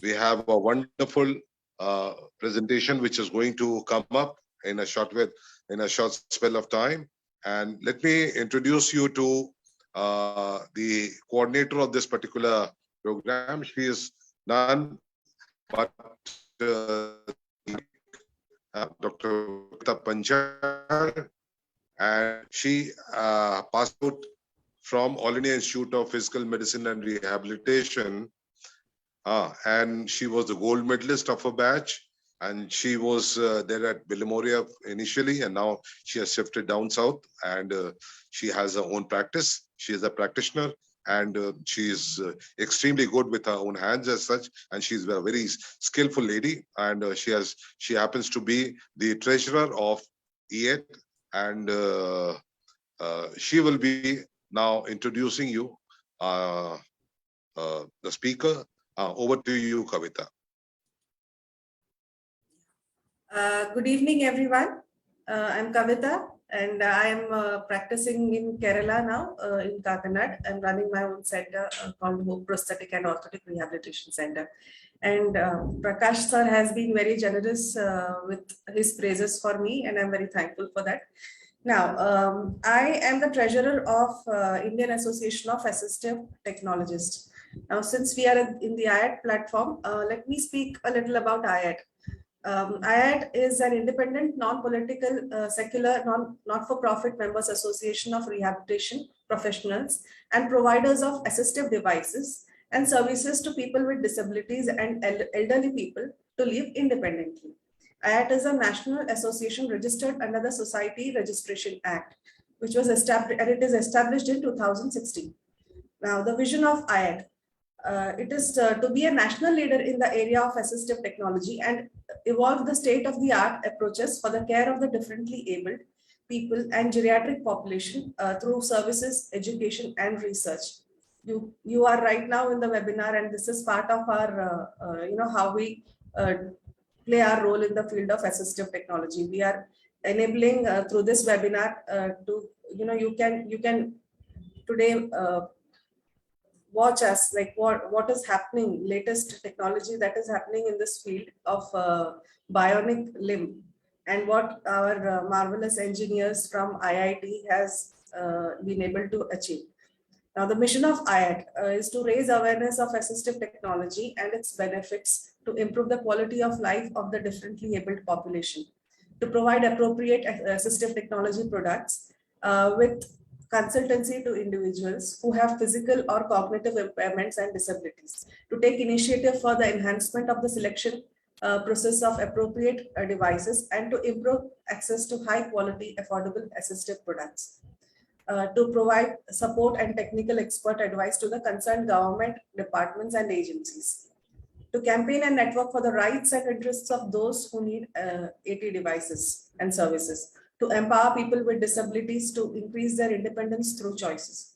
we have a wonderful presentation which is going to come up in a short spell of time. And let me introduce you to the coordinator of this particular program. She is none but Dr. Panchal, and she passed out from All India Institute of Physical Medicine and Rehabilitation, and she was the gold medalist of her batch. And she was there at Bilimoria initially, and now she has shifted down south, and she has her own practice. She is a practitioner, and she is extremely good with her own hands as such, and she's a very skillful lady. And she happens to be the treasurer of EAT, and she will be now introducing you, the speaker. Over to you, Kavita. Good evening, everyone. I'm Kavita, and I am practicing in Kerala now, in Kakinada. I'm running my own center called Hope Prosthetic and Orthotic Rehabilitation Center. And Prakash sir has been very generous with his praises for me, and I'm very thankful for that. Now, I am the treasurer of Indian Association of Assistive Technologists. Now, since we are in the IAT platform, let me speak a little about IAT. IAT is an independent, non-political, secular, not-for-profit members association of rehabilitation professionals and providers of assistive devices and services to people with disabilities and elderly people to live independently. IAT is a national association registered under the Society Registration Act, which was established, and it is established in 2016. Now, the vision of IAT. It is to be a national leader in the area of assistive technology and evolve the state-of-the-art approaches for the care of the differently abled people and geriatric population through services, education, and research. You are right now in the webinar, and this is part of our, how we play our role in the field of assistive technology. We are enabling through this webinar to, you can today watch us, like what is happening, latest technology that is happening in this field of bionic limb, and what our marvelous engineers from IIT has been able to achieve. Now, the mission of IAT is to raise awareness of assistive technology and its benefits to improve the quality of life of the differently abled population, to provide appropriate assistive technology products with consultancy to individuals who have physical or cognitive impairments and disabilities, to take initiative for the enhancement of the selection process of appropriate devices, and to improve access to high quality, affordable assistive products, to provide support and technical expert advice to the concerned government departments and agencies, to campaign and network for the rights and interests of those who need AT devices and services, to empower people with disabilities to increase their independence through choices,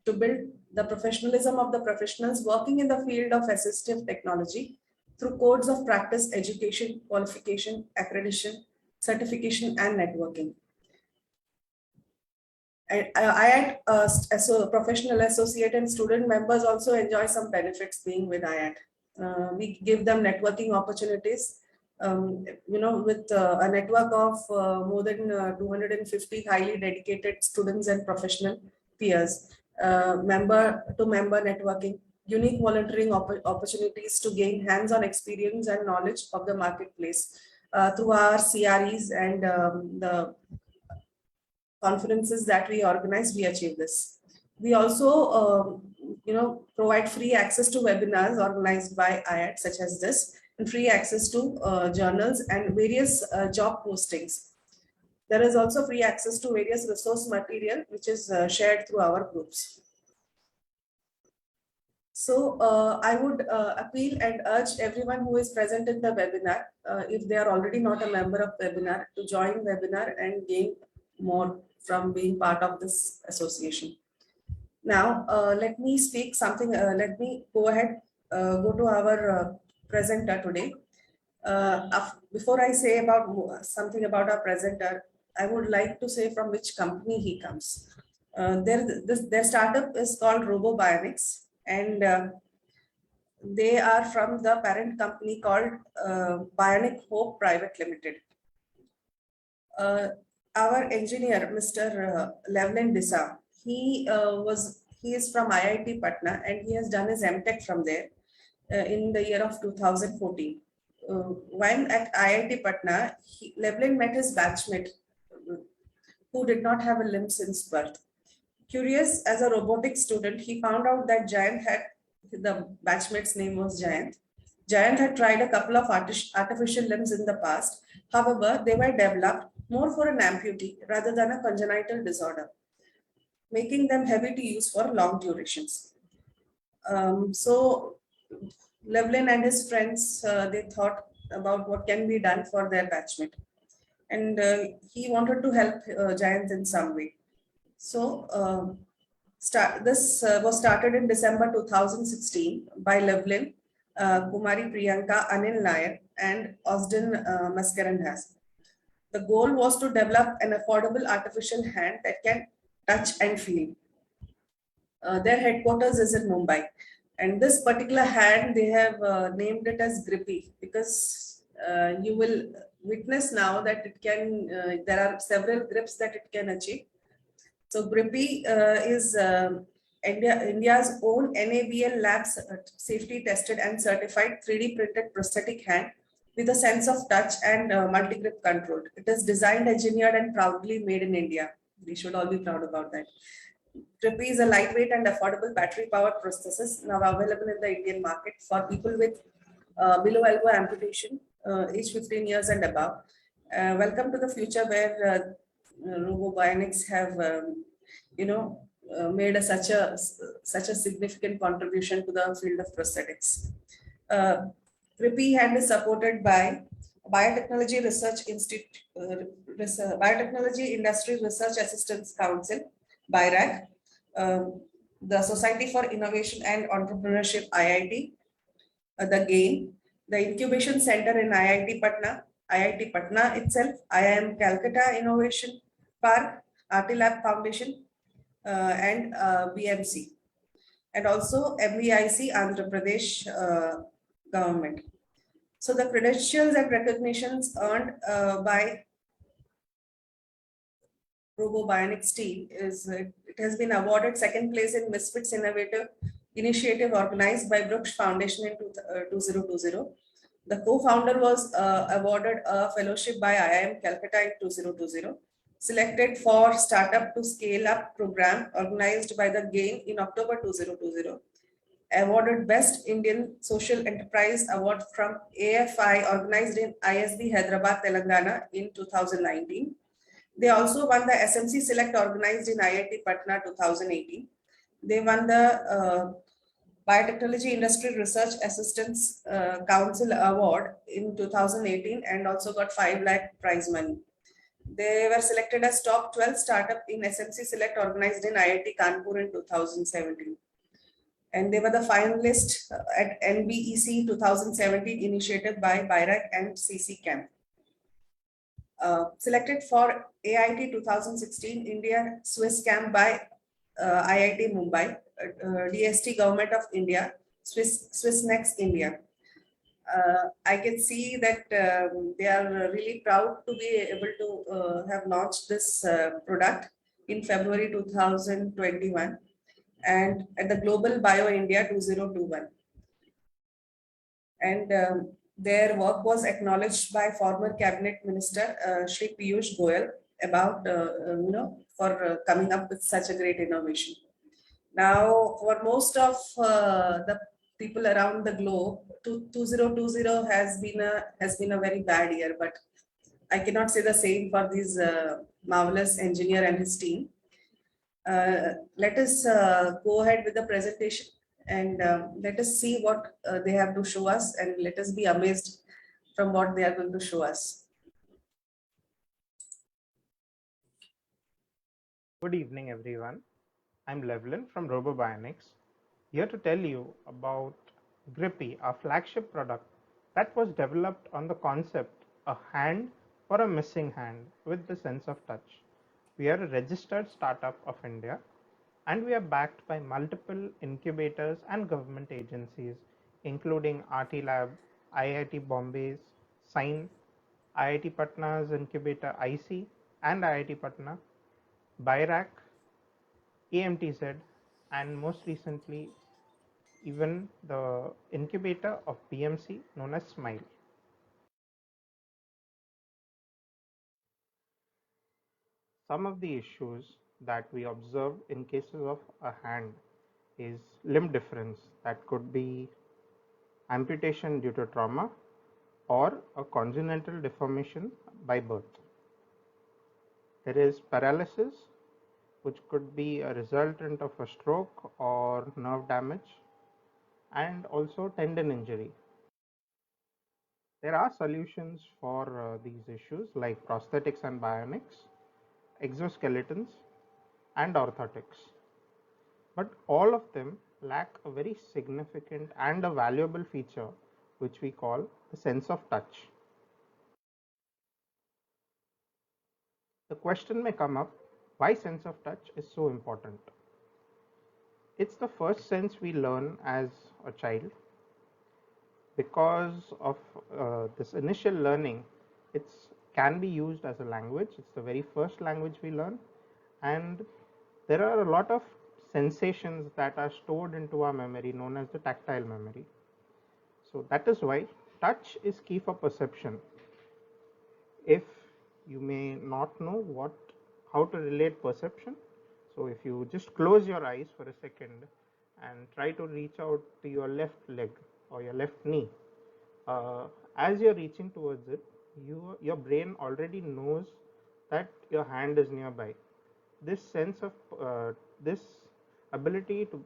to build the professionalism of the professionals working in the field of assistive technology through codes of practice, education, qualification, accreditation, certification, and networking. IAT as a professional associate and student members also enjoy some benefits being with IAT. We give them networking opportunities. With a network of more than 250 highly dedicated students and professional peers, member-to-member networking, unique volunteering opportunities to gain hands-on experience and knowledge of the marketplace through our CREs and the conferences that we organize. We achieve this. We also, provide free access to webinars organized by IAT, such as this, and free access to journals and various job postings. There is also free access to various resource material, which is shared through our groups. So I would appeal and urge everyone who is present in the webinar, if they are already not a member of webinar, to join webinar and gain more from being part of this association. Now, let me speak something, let me go ahead, go to our presenter today. Before I say about something about our presenter, I would like to say from which company he comes. Their startup is called RoboBionics, and They are from the parent company called Bionic Hope Private Limited. Our engineer, Mr. Levlin Disa, he is from IIT Patna and he has done his MTech from there in the year of 2014. When at IIT Patna, Levlin met his batchmate who did not have a limb since birth. Curious as a robotics student, he found out that Giant had the batchmate's name was Giant. Giant had tried a couple of artificial limbs in the past. However, they were developed more for an amputee rather than a congenital disorder, making them heavy to use for long durations. So Levlin and his friends, they thought about what can be done for their batchmate. And he wanted to help Giant in some way. So this was started in December 2016 by Levlin, Kumari Priyanka, Anil Nair, and Austin Mascarenhas. The goal was to develop an affordable artificial hand that can touch and feel. Their headquarters is in Mumbai. And this particular hand, they have named it as Grippy because you will witness now that it can, there are several grips that it can achieve. So Grippy is India's own NABL Labs safety tested and certified 3D printed prosthetic hand with a sense of touch and multi-grip control. It is designed, engineered, and proudly made in India. We should all be proud about that. Grippy is a lightweight and affordable battery-powered prosthesis now available in the Indian market for people with below elbow amputation, age 15 years and above. Welcome to the future where Robo Bionics have, made such a significant contribution to the field of prosthetics. Grippy hand is supported by Biotechnology Research Institute, Biotechnology Industry Research Assistance Council, BIRAC, the Society for Innovation and Entrepreneurship, IIT, the GAIN, the Incubation Center in IIT Patna itself, IIM Calcutta Innovation Park, Artilab Foundation, and BMC, and also MVIC Andhra Pradesh government. So the credentials and recognitions earned by Robo Bionics team is it has been awarded second place in Misfits Innovative Initiative organized by Brooks Foundation in 2020. The co-founder was awarded a fellowship by IIM Calcutta in 2020. Selected for Startup to Scale Up program organized by the GAIN in October 2020. Awarded Best Indian Social Enterprise Award from AFI organized in ISB Hyderabad, Telangana in 2019. They also won the SMC Select organized in IIT Patna 2018. They won the Biotechnology Industry Research Assistance Council Award in 2018 and also got 5 lakh prize money. They were selected as top 12 startup in SMC Select organized in IIT Kanpur in 2017. And they were the finalists at NBEC 2017 initiated by BIRAC and CC Camp. Selected for AIT 2016 India Swiss Camp by IIT Mumbai, DST Government of India, Swiss Next India. I can see that they are really proud to be able to have launched this product in February 2021 and at the Global Bio India 2021. And their work was acknowledged by former cabinet minister Shri Piyush Goyal about for coming up with such a great innovation. Now, for most of the people around the globe, 2020 has been a very bad year, but I cannot say the same for this marvelous engineer and his team. Let us go ahead with the presentation and let us see what they have to show us and let us be amazed from what they are going to show us. Good evening, everyone. I'm Levlin from RoboBionics, here to tell you about Grippy, our flagship product that was developed on the concept a hand for a missing hand with the sense of touch. We are a registered startup of India and we are backed by multiple incubators and government agencies including RT Lab, IIT Bombay's SIGN, IIT Patna's incubator IC and IIT Patna, BIRAC, AMTZ, and most recently, even the incubator of BMC known as SMILE. Some of the issues that we observe in cases of a hand is limb difference that could be amputation due to trauma or a congenital deformation by birth. There is paralysis, which could be a resultant of a stroke or nerve damage, and also tendon injury. There are solutions for these issues like prosthetics and bionics, exoskeletons, and orthotics. But all of them lack a very significant and a valuable feature which we call the sense of touch. The question may come up, why sense of touch is so important? It's the first sense we learn as a child. Because of this initial learning, it can be used as a language. It's the very first language we learn, and there are a lot of sensations that are stored into our memory known as the tactile memory. So that is why touch is key for perception. If you may not know how to relate perception, so if you just close your eyes for a second and try to reach out to your left leg or your left knee, as you're reaching towards it, your brain already knows that your hand is nearby. This sense of this ability to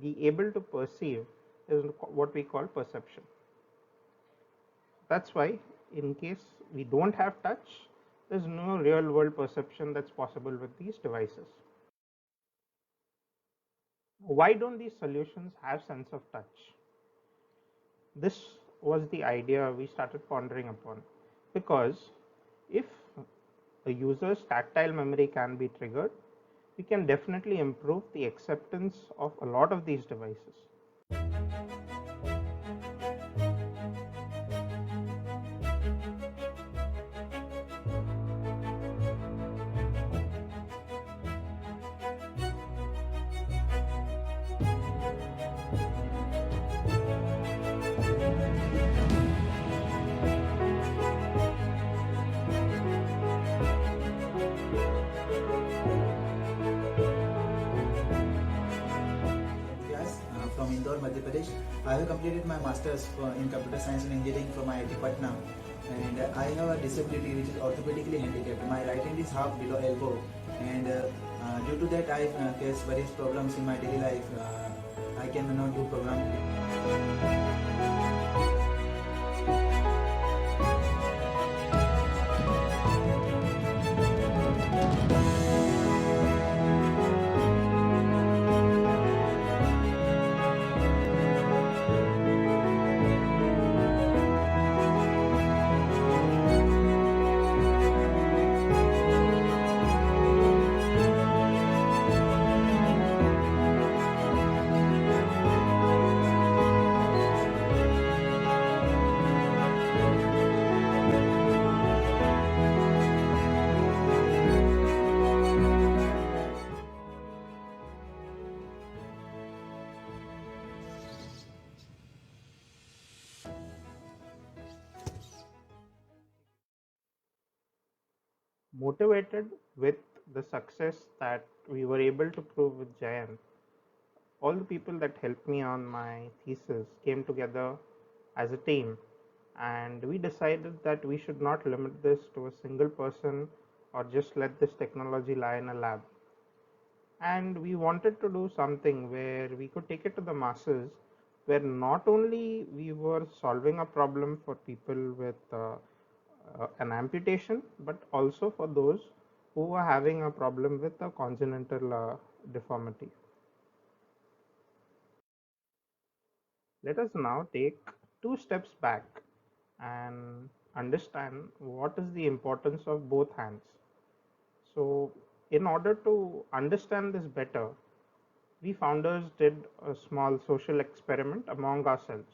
be able to perceive is what we call perception. That's why in case we don't have touch, there's no real world perception that's possible with these devices. Why don't these solutions have sense of touch? This was the idea we started pondering upon, because if a user's tactile memory can be triggered, we can definitely improve the acceptance of a lot of these devices. From Indore, Madhya Pradesh. I have completed my master's in computer science and engineering from IIT Patna, and I have a disability which is orthopedically handicapped. My right hand is half below elbow, and due to that I face various problems in my daily life. I cannot do programming. Motivated with the success that we were able to prove with Jayan, all the people that helped me on my thesis came together as a team, and we decided that we should not limit this to a single person or just let this technology lie in a lab. And we wanted to do something where we could take it to the masses, where not only we were solving a problem for people with an amputation, but also for those who are having a problem with a congenital deformity. Let us now take 2 steps back and understand what is the importance of both hands. So, in order to understand this better, we founders did a small social experiment among ourselves.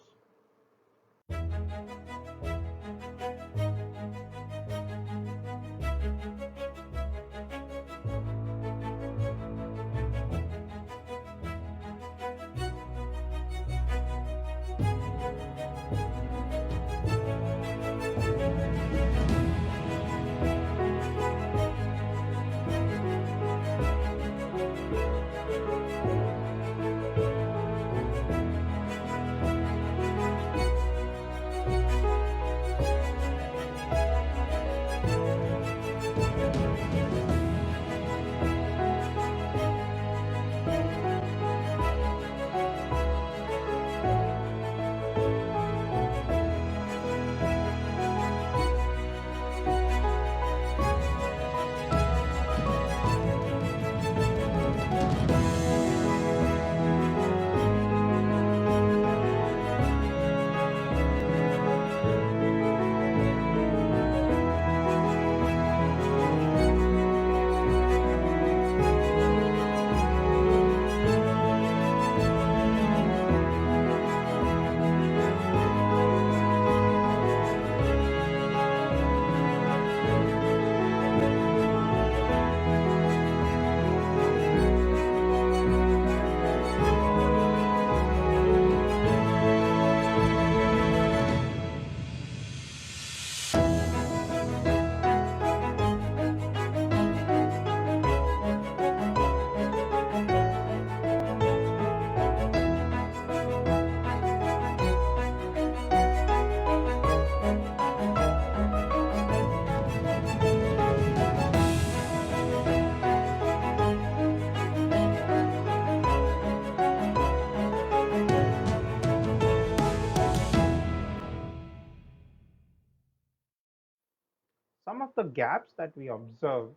Some of the gaps that we observed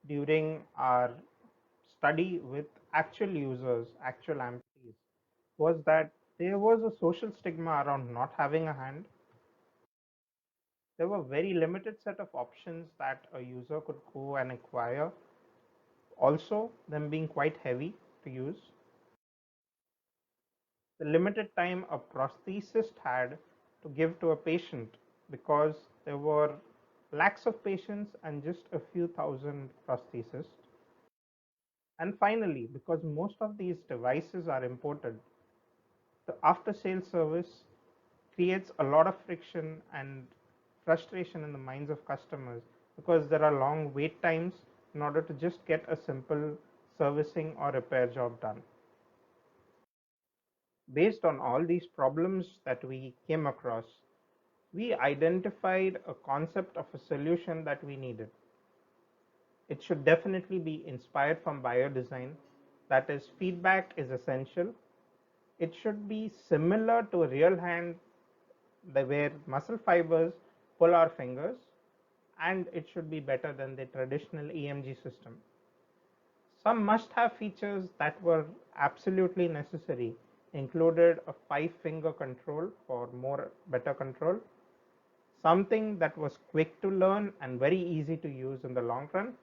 during our study with actual users, actual amputees, was that there was a social stigma around not having a hand. There were very limited set of options that a user could go and acquire. Also, them being quite heavy to use. The limited time a prosthesist had to give to a patient because there were lakhs of patients and just a few thousand prosthesists. And finally, because most of these devices are imported, the after sales service creates a lot of friction and frustration in the minds of customers because there are long wait times in order to just get a simple servicing or repair job done. Based on all these problems that we came across, we identified a concept of a solution that we needed. It should definitely be inspired from biodesign. That is, feedback is essential. It should be similar to a real hand where muscle fibers pull our fingers, and it should be better than the traditional EMG system. Some must-have features that were absolutely necessary included a 5-finger control for better control, something that was quick to learn and very easy to use in the long run,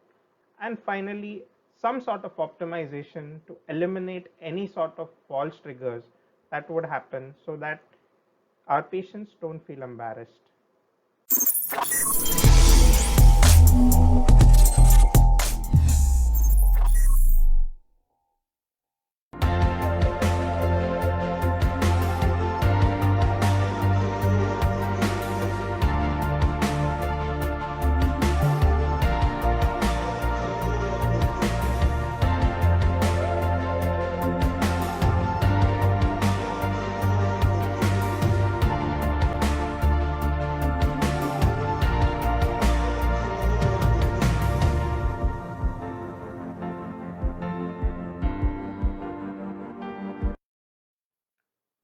and finally, some sort of optimization to eliminate any sort of false triggers that would happen so that our patients don't feel embarrassed.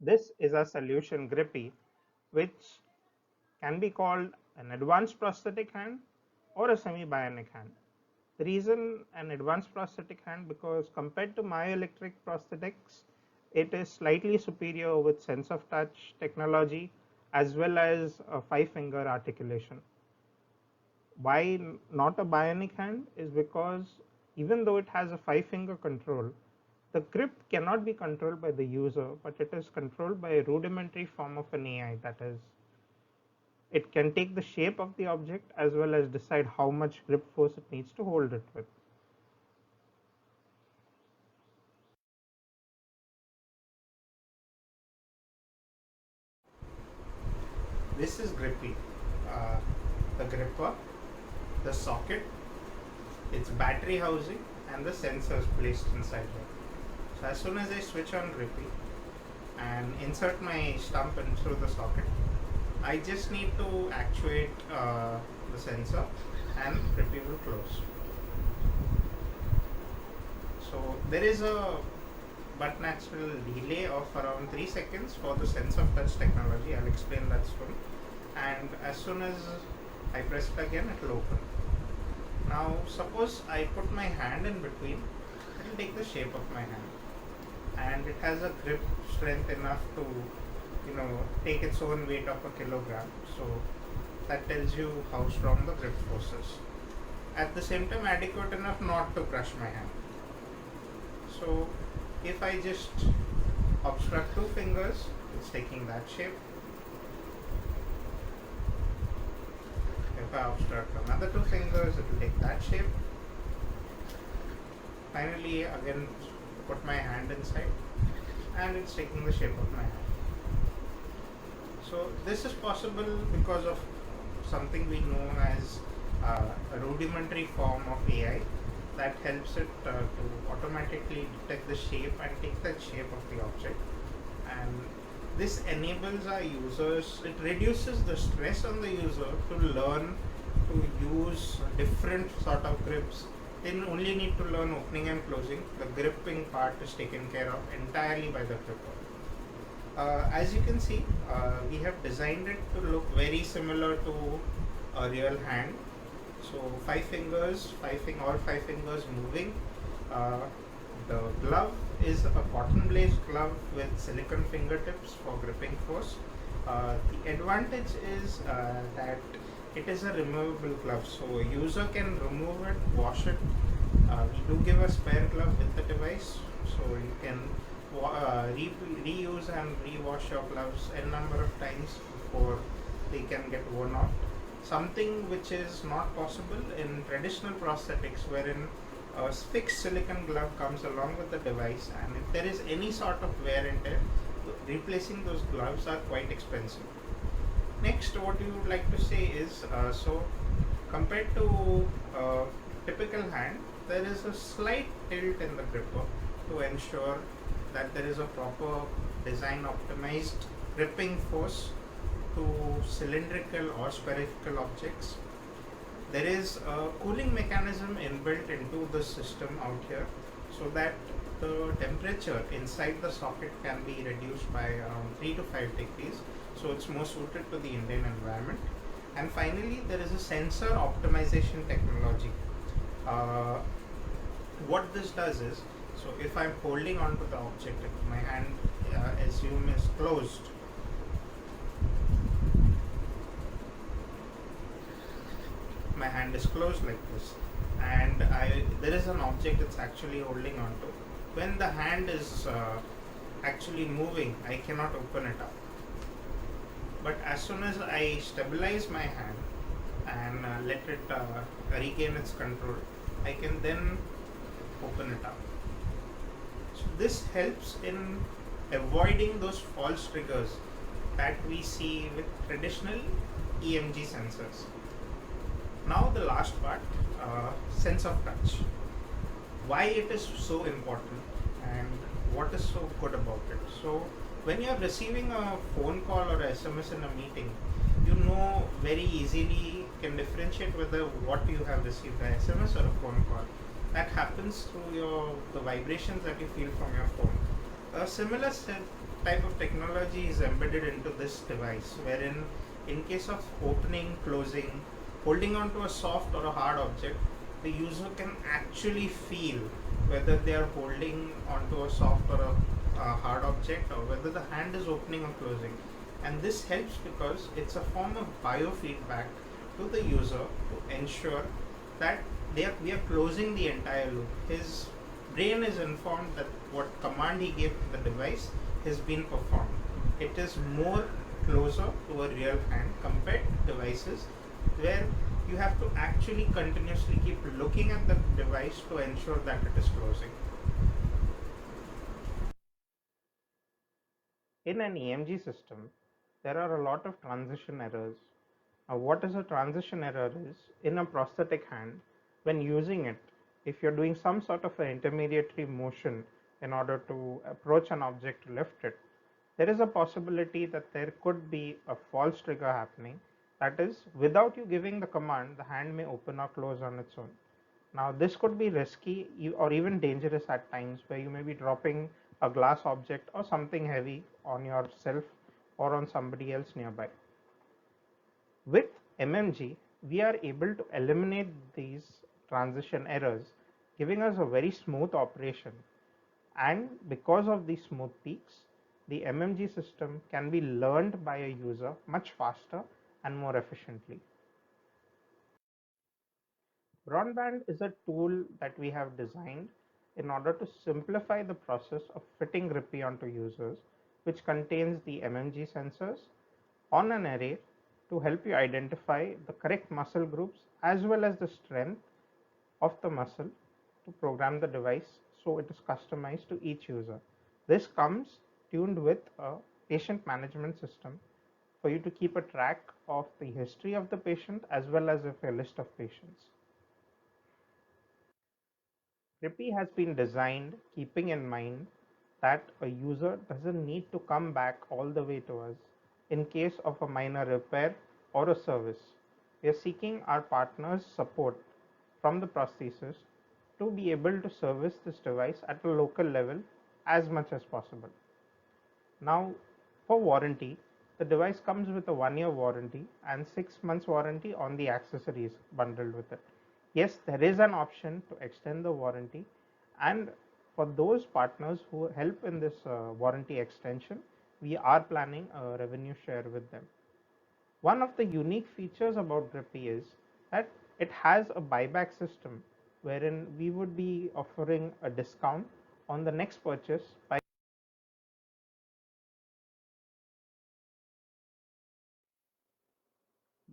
This is a solution Grippy, which can be called an advanced prosthetic hand or a semi-bionic hand. The reason an advanced prosthetic hand because compared to myoelectric prosthetics, it is slightly superior with sense of touch technology as well as a 5-finger articulation. Why not a bionic hand is because even though it has a 5-finger control, the grip cannot be controlled by the user, but it is controlled by a rudimentary form of an AI. That is, it can take the shape of the object as well as decide how much grip force it needs to hold it with. This is Grippy, the gripper, the socket, its battery housing, and the sensors placed inside it. So as soon as I switch on Grippy and insert my stump in through the socket, I just need to actuate the sensor and Grippy will close. So there is a but natural delay of around 3 seconds for the sense of touch technology. I'll explain that soon. And as soon as I press it again, it will open. Now suppose I put my hand in between, it will take the shape of my hand. And it has a grip strength enough to, take its own weight of a kilogram. So that tells you how strong the grip force is. At the same time, adequate enough not to crush my hand. So if I just obstruct 2 fingers, it's taking that shape. If I obstruct another 2 fingers, it will take that shape. Finally, again, put my hand inside and it's taking the shape of my hand. So this is possible because of something we know as a rudimentary form of AI that helps it to automatically detect the shape and take the shape of the object. And this enables our users, it reduces the stress on the user to learn to use different sort of grips. They only need to learn opening and closing. The gripping part is taken care of entirely by the gripper. As you can see, we have designed it to look very similar to a real hand. So all five fingers moving. Uh, the glove is a cotton blade glove with silicone fingertips for gripping force. The advantage is that it is a removable glove, so a user can remove it, wash it. We do give a spare glove with the device, so you can reuse and rewash your gloves a number of times before they can get worn off. Something which is not possible in traditional prosthetics, wherein a fixed silicone glove comes along with the device, and if there is any sort of wear and tear, replacing those gloves are quite expensive. Next, what you would like to say is, compared to typical hand, there is a slight tilt in the gripper to ensure that there is a proper design optimized gripping force to cylindrical or spherical objects. There is a cooling mechanism inbuilt into the system out here, so that the temperature inside the socket can be reduced by around 3 to 5 degrees, so it's more suited to the Indian environment. And finally, there is a sensor optimization technology. Uh, what this does is, so if I'm holding onto the object, if my hand assume is closed, my hand is closed like this, and there is an object it's actually holding onto. When the hand is actually moving, I cannot open it up. But as soon as I stabilize my hand and let it regain its control, I can then open it up. So this helps in avoiding those false triggers that we see with traditional EMG sensors. Now the last part, sense of touch. Why it is so important and what is so good about it. So when you are receiving a phone call or a SMS in a meeting, you know very easily can differentiate whether what you have received, a SMS or a phone call. That happens through the vibrations that you feel from your phone. A similar type of technology is embedded into this device, wherein in case of opening, closing, holding onto a soft or a hard object, the user can actually feel whether they are holding onto a soft or a hard object, or whether the hand is opening or closing. And this helps because it's a form of biofeedback to the user to ensure that we are closing the entire loop. His brain is informed that what command he gave to the device has been performed. It is more closer to a real hand compared to devices where you have to actually continuously keep looking at the device to ensure that it is closing. In an EMG system, there are a lot of transition errors. What is a transition error is, in a prosthetic hand, when using it, if you're doing some sort of an intermediary motion in order to approach an object to lift it, there is a possibility that there could be a false trigger happening. That is, without you giving the command, the hand may open or close on its own. Now, this could be risky or even dangerous at times, where you may be dropping a glass object or something heavy on yourself or on somebody else nearby. With MMG, we are able to eliminate these transition errors, giving us a very smooth operation. And because of these smooth peaks, the MMG system can be learned by a user much faster and more efficiently. Broadband is a tool that we have designed in order to simplify the process of fitting Grippy onto users, which contains the MMG sensors on an array to help you identify the correct muscle groups as well as the strength of the muscle to program the device so it is customized to each user. This comes tuned with a patient management system for you to keep a track of the history of the patient as well as a list of patients. Grippy has been designed keeping in mind that a user doesn't need to come back all the way to us in case of a minor repair or a service. We are seeking our partners' support from the prosthesis to be able to service this device at a local level as much as possible. Now, for warranty, The device comes with a 1 year warranty and 6 months warranty on the accessories bundled with it. Yes, there is an option to extend the warranty, and for those partners who help in this warranty extension, we are planning a revenue share with them. One of the unique features about Grippy is that it has a buyback system wherein we would be offering a discount on the next purchase by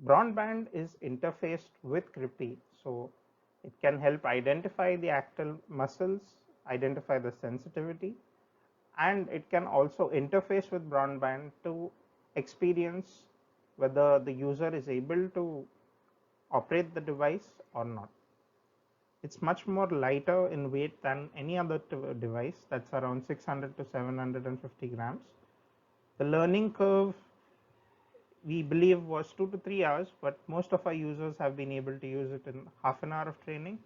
Broadband is interfaced with Grippy, so it can help identify the actal muscles, identify the sensitivity, and it can also interface with broadband to experience whether the user is able to operate the device or not. It's much more lighter in weight than any other device, that's around 600 to 750 grams. The learning curve we believe was 2 to 3 hours, but most of our users have been able to use it in half an hour of training.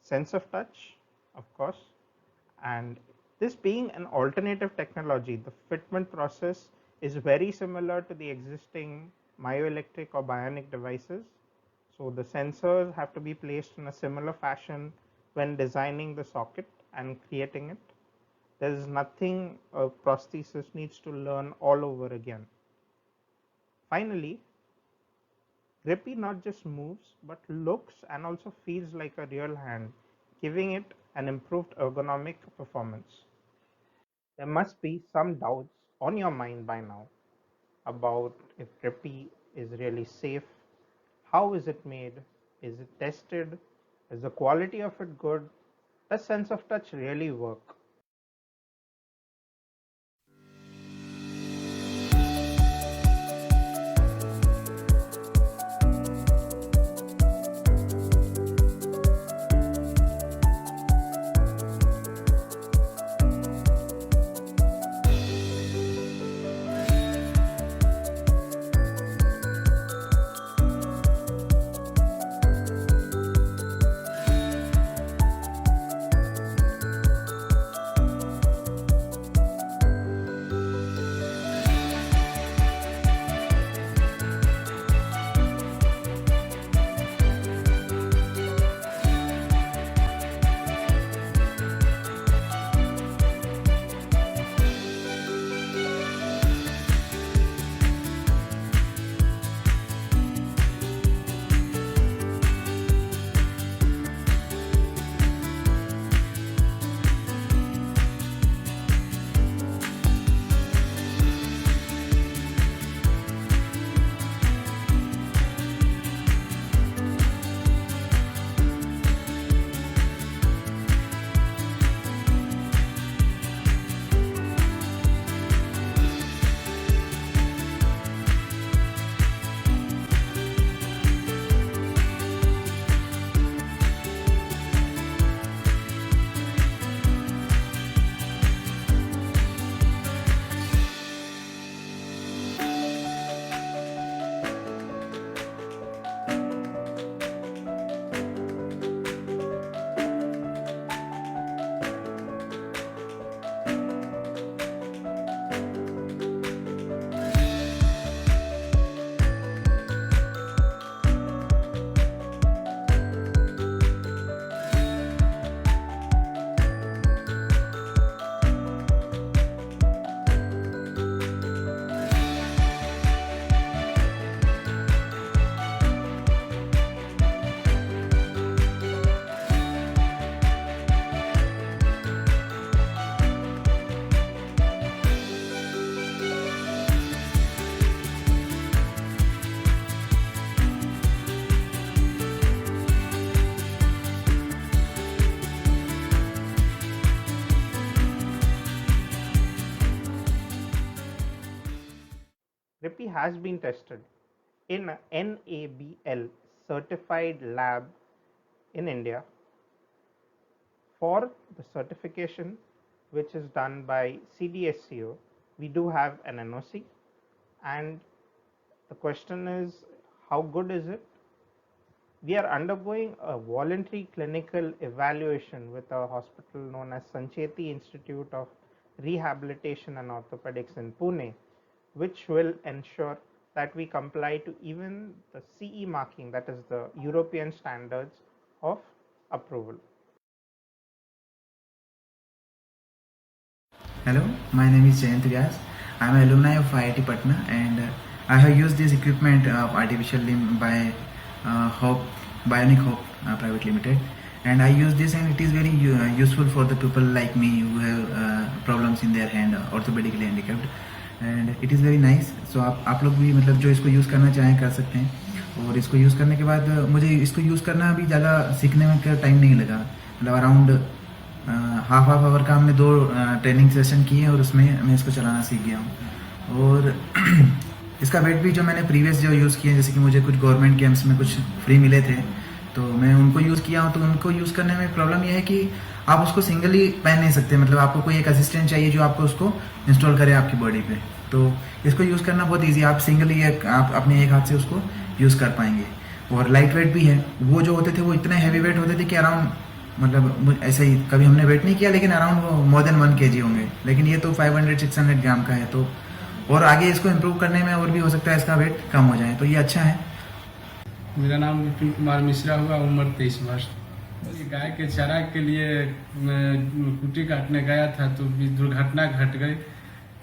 Sense of touch, of course, and this being an alternative technology, the fitment process is very similar to the existing myoelectric or bionic devices. So the sensors have to be placed in a similar fashion when designing the socket and creating it. There is nothing a prosthesis needs to learn all over again. Finally, Grippy not just moves but looks and also feels like a real hand, giving it an improved ergonomic performance. There must be some doubts on your mind by now about if Grippy is really safe. How is it made? Is it tested? Is the quality of it good? Does sense of touch really work? Grippy has been tested in a NABL certified lab in India. For the certification, which is done by CDSCO, we do have an NOC, and the question is, how good is it? We are undergoing a voluntary clinical evaluation with a hospital known as Sancheti Institute of Rehabilitation and Orthopedics in Pune, which will ensure that we comply to even the CE marking, that is the European standards of approval. Hello, my name is Jayant Vyas. I am an alumni of IIT Patna, and I have used this equipment of artificial limb by Hope Bionic Hope Private Limited, and I use this, and it is very useful for the people like me who have problems in their hand, orthopedically handicapped, and it is very nice. So आप लोग भी मतलब जो इसको use करना चाहें कर सकते हैं। और इसको यूज़ करने के बाद मुझे इसको यूज़ करना अभी ज़्यादा सीखने में टाइम नहीं लगा, मतलब अराउंड हाफ आवर का हमने 2 ट्रेनिंग सेशन किए और उसमें मैं इसको चलाना सीख गया हूँ। और इसका वेट भी जो मैंने प्रीवियस जो यूज़ किए, जैसे कि मुझे कुछ गवर्नमेंट गेम्स में कुछ फ्री मिले थे, तो मैं उनको यूज़ किया हूँ। तो उनको यूज़ करने में प्रॉब्लम यह है कि आप उसको सिंगली पहन नहीं सकते, मतलब आपको कोई एक असिस्टेंट चाहिए जो आपको उसको इंस्टॉल करे आपकी बॉडी पे। तो इसको यूज़ करना बहुत ईजी, आप सिंगली आप अपने एक हाथ से उसको यूज़ कर पाएंगे। और लाइट वेट भी है। वो जो होते थे वो इतने हैवी वेट होते थे कि अराउंड, मतलब ऐसे ही कभी हमने वेट नहीं किया, लेकिन अराउंड वो मोर देन 1 kg होंगे, लेकिन ये तो 500-600 ग्राम का है। तो और आगे इसको इम्प्रूव करने में और भी हो सकता है इसका वेट कम हो जाए, तो ये अच्छा है। मेरा नाम विपिन कुमार मिश्रा हुआ, उम्र 23 वर्ष। गाय के चारा के लिए मैं कुटी काटने गया था तो भी दुर्घटना घट गई।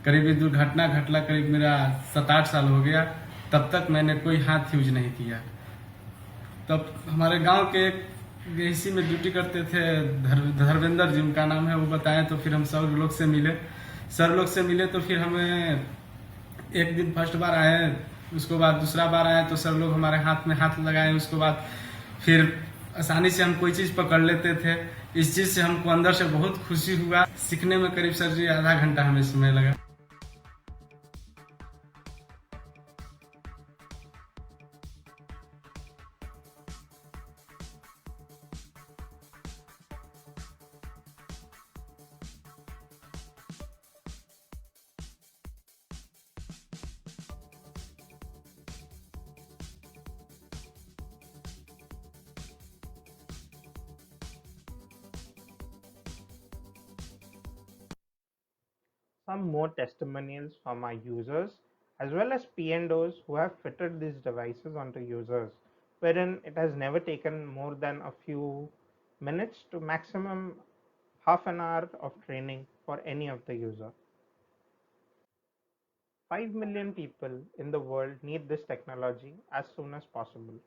करीब दुर्घटना घटना करीब मेरा 7-8 साल हो गया। तब तक मैंने कोई हाथ यूज नहीं किया। तब हमारे गांव के एक इसी में ड्यूटी करते थे धर्मेंद्र जी उनका नाम है, वो बताएं तो फिर हम सर लोग से मिले तो फिर हमें एक दिन फर्स्ट बार आए, उसके बाद दूसरा बार आए तो सर लोग हमारे हाथ में हाथ लगाए। उसके बाद फिर आसानी से हम कोई चीज पकड़ लेते थे। इस चीज से हमको अंदर से बहुत खुशी हुआ। सीखने में करीब सर जी आधा घंटा हमें समय लगा। Some more testimonials from our users as well as P&Os who have fitted these devices onto users, wherein it has never taken more than a few minutes to maximum half an hour of training for any of the user. 5 million people in the world need this technology as soon as possible.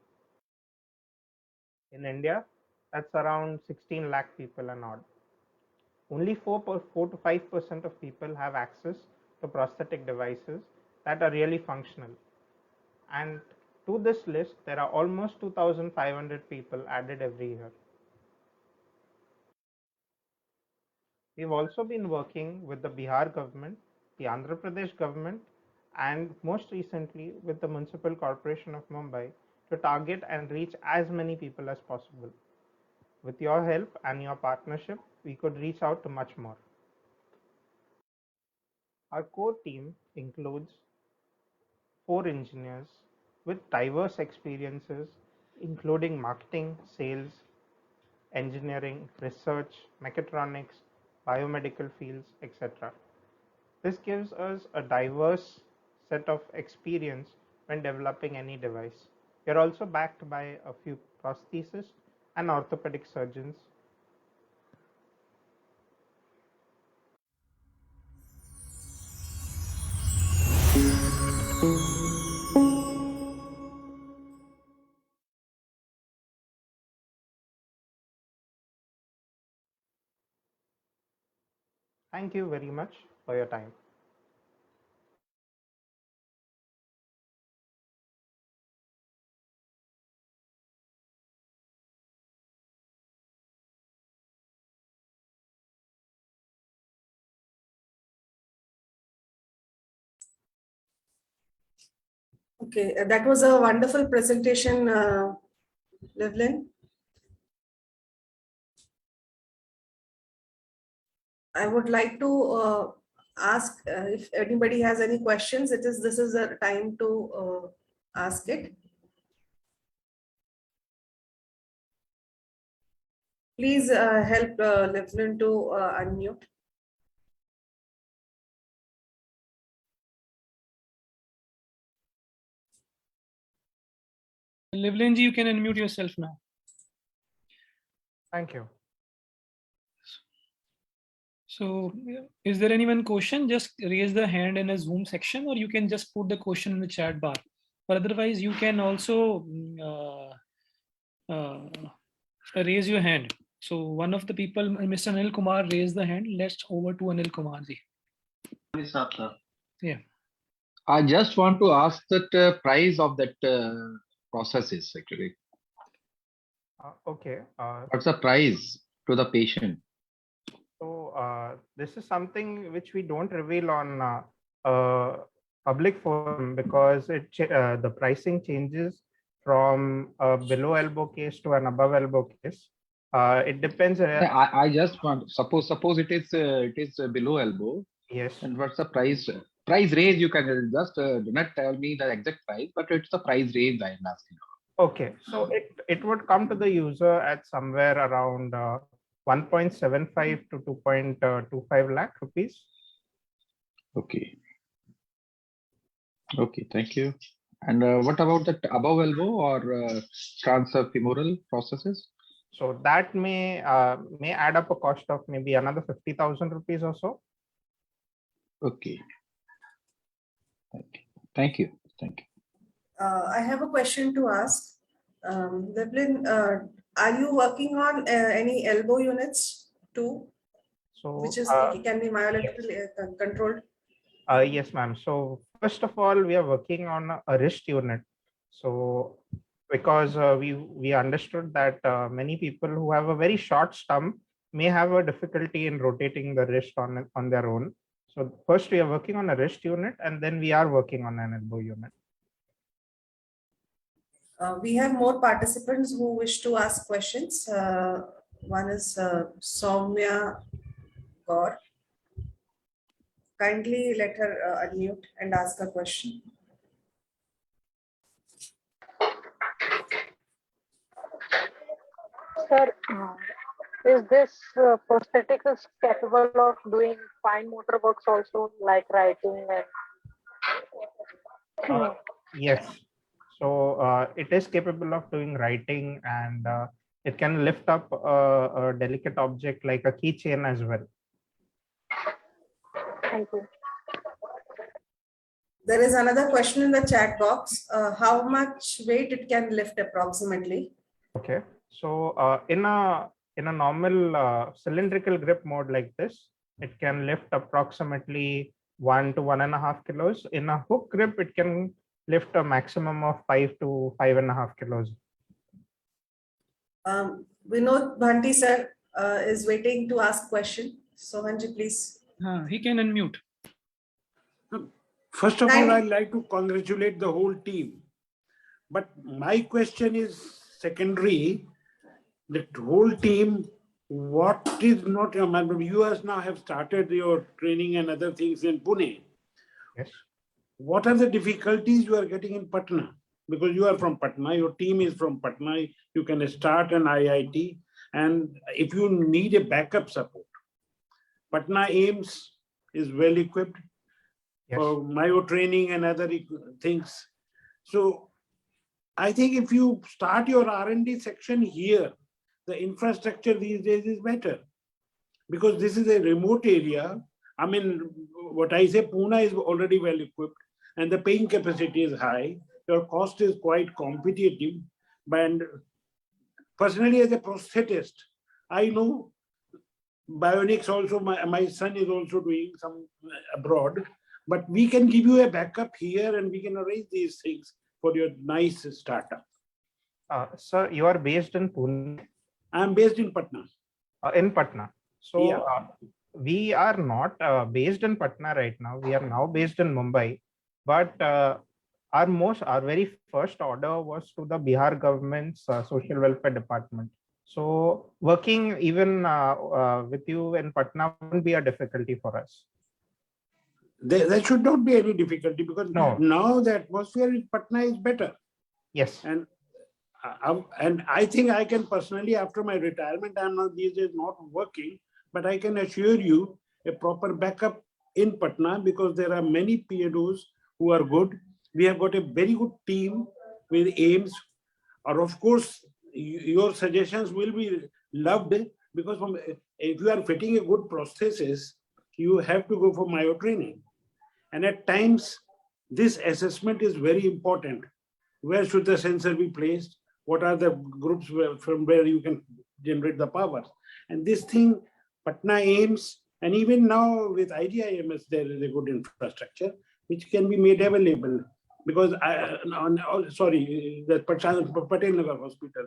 In India, that's around 16 lakh people and odd. Only 4 to 5% of people have access to prosthetic devices that are really functional. And to this list, there are almost 2,500 people added every year. We've also been working with the Bihar government, the Andhra Pradesh government, and most recently with the Municipal Corporation of Mumbai to target and reach as many people as possible. With your help and your partnership, we could reach out to much more. Our core team includes 4 engineers with diverse experiences, including marketing, sales, engineering, research, mechatronics, biomedical fields, etc. This gives us a diverse set of experience when developing any device. We are also backed by a few prosthetists and orthopedic surgeons. Thank you very much for your time. Okay, that was a wonderful presentation, Livlin. I would like to ask if anybody has any questions. This is a time to ask it. Please help Livlin to unmute. Livlin ji, you can unmute yourself now. Thank you. So, is there anyone question? Just raise the hand in a Zoom section, or you can just put the question in the chat bar. But otherwise, you can also raise your hand. So one of the people, Mr. Anil Kumar, raised the hand. Let's over to Anil Kumar ji. Yeah. I just want to ask that price of that processes actually. Okay. What's the price to the patient? So this is something which we don't reveal on public forum because the pricing changes from a below elbow case to an above elbow case. It depends. I just want suppose it is below elbow. Yes. And what's the price range? You can just do not tell me the exact price, but it's the price range I am asking. Okay, so it would come to the user at somewhere around 1.75 to 2.25 lakh rupees. Okay. Okay, thank you. And what about that above elbow or transfemoral processes? So that may add up a cost of maybe another 50,000 rupees or so. Okay. Thank you. I have a question to ask. Devlin, are you working on any elbow units too, So which is can be myoelectrically controlled? Yes, ma'am. So first of all, we are working on a wrist unit. So because we understood that many people who have a very short stump may have a difficulty in rotating the wrist on their own. So first we are working on a wrist unit, and then we are working on an elbow unit. We have more participants who wish to ask questions. One is Soumya Gaur. Kindly let her unmute and ask a question. Sir, is this prosthetic is capable of doing fine motor works also, like writing and Yes. So it is capable of doing writing, and it can lift up a delicate object like a keychain as well. thank you. There is another question in the chat box. How much weight it can lift approximately? Okay. So in a normal cylindrical grip mode like this, it can lift approximately 1 to 1.5 kilos. In a hook grip, it can lift a maximum of 5 to 5.5 kilos. Vinod Bhanti sir is waiting to ask question. Sohanji, please. He can unmute. First of all, I'd like to congratulate the whole team. But my question is secondary. The whole team, what is not, you guys now have started your training and other things in Pune. Yes. What are the difficulties you are getting in Patna? Because you are from Patna, your team is from Patna, you can start an IIT. And if you need a backup support, Patna AIIMS is well equipped. Yes. For myo training and other things. So I think if you start your R&D section here, the infrastructure these days is better because this is a remote area. I mean, what I say, Pune is already well equipped and the paying capacity is high. Your cost is quite competitive. But personally, as a prosthetist, I know bionics also, my son is also doing some abroad. But we can give you a backup here and we can arrange these things for your nice startup. Sir, you are based in Pune? I am based in Patna. In Patna. So Yeah. We are not based in Patna right now. We are now based in Mumbai. But our very first order was to the Bihar government's social welfare department. So working even with you in Patna wouldn't be a difficulty for us. There should not be any difficulty because now the atmosphere in Patna is better. Yes. And I think I can personally, after my retirement, I'm not these days not working, but I can assure you a proper backup in Patna because there are many PNOs who are good. We have got a very good team with AIIMS. or of course, your suggestions will be loved, because if you are fitting a good prosthesis, you have to go for myo training. And at times, this assessment is very important. Where should the sensor be placed? What are the groups from where you can generate the power? And this thing, Patna aims, and even now with IGIMS, there is a good infrastructure which can be made available. Because the Patel Nagar Hospital,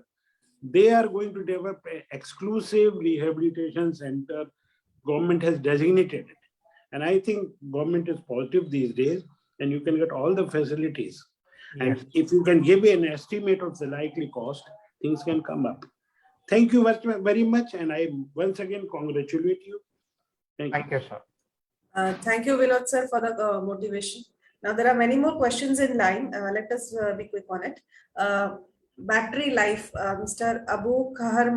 they are going to develop an exclusive rehabilitation center. Government has designated it. And I think government is positive these days, and you can get all the facilities. Yes. And if you can give an estimate of the likely cost, things can come up. Thank you very much. And I once again congratulate you. Thank you, sir. Thank you, Vinod sir, for the motivation. Now there are many more questions in line. Let us be quick on it. Battery life. Mr. Abu Khahar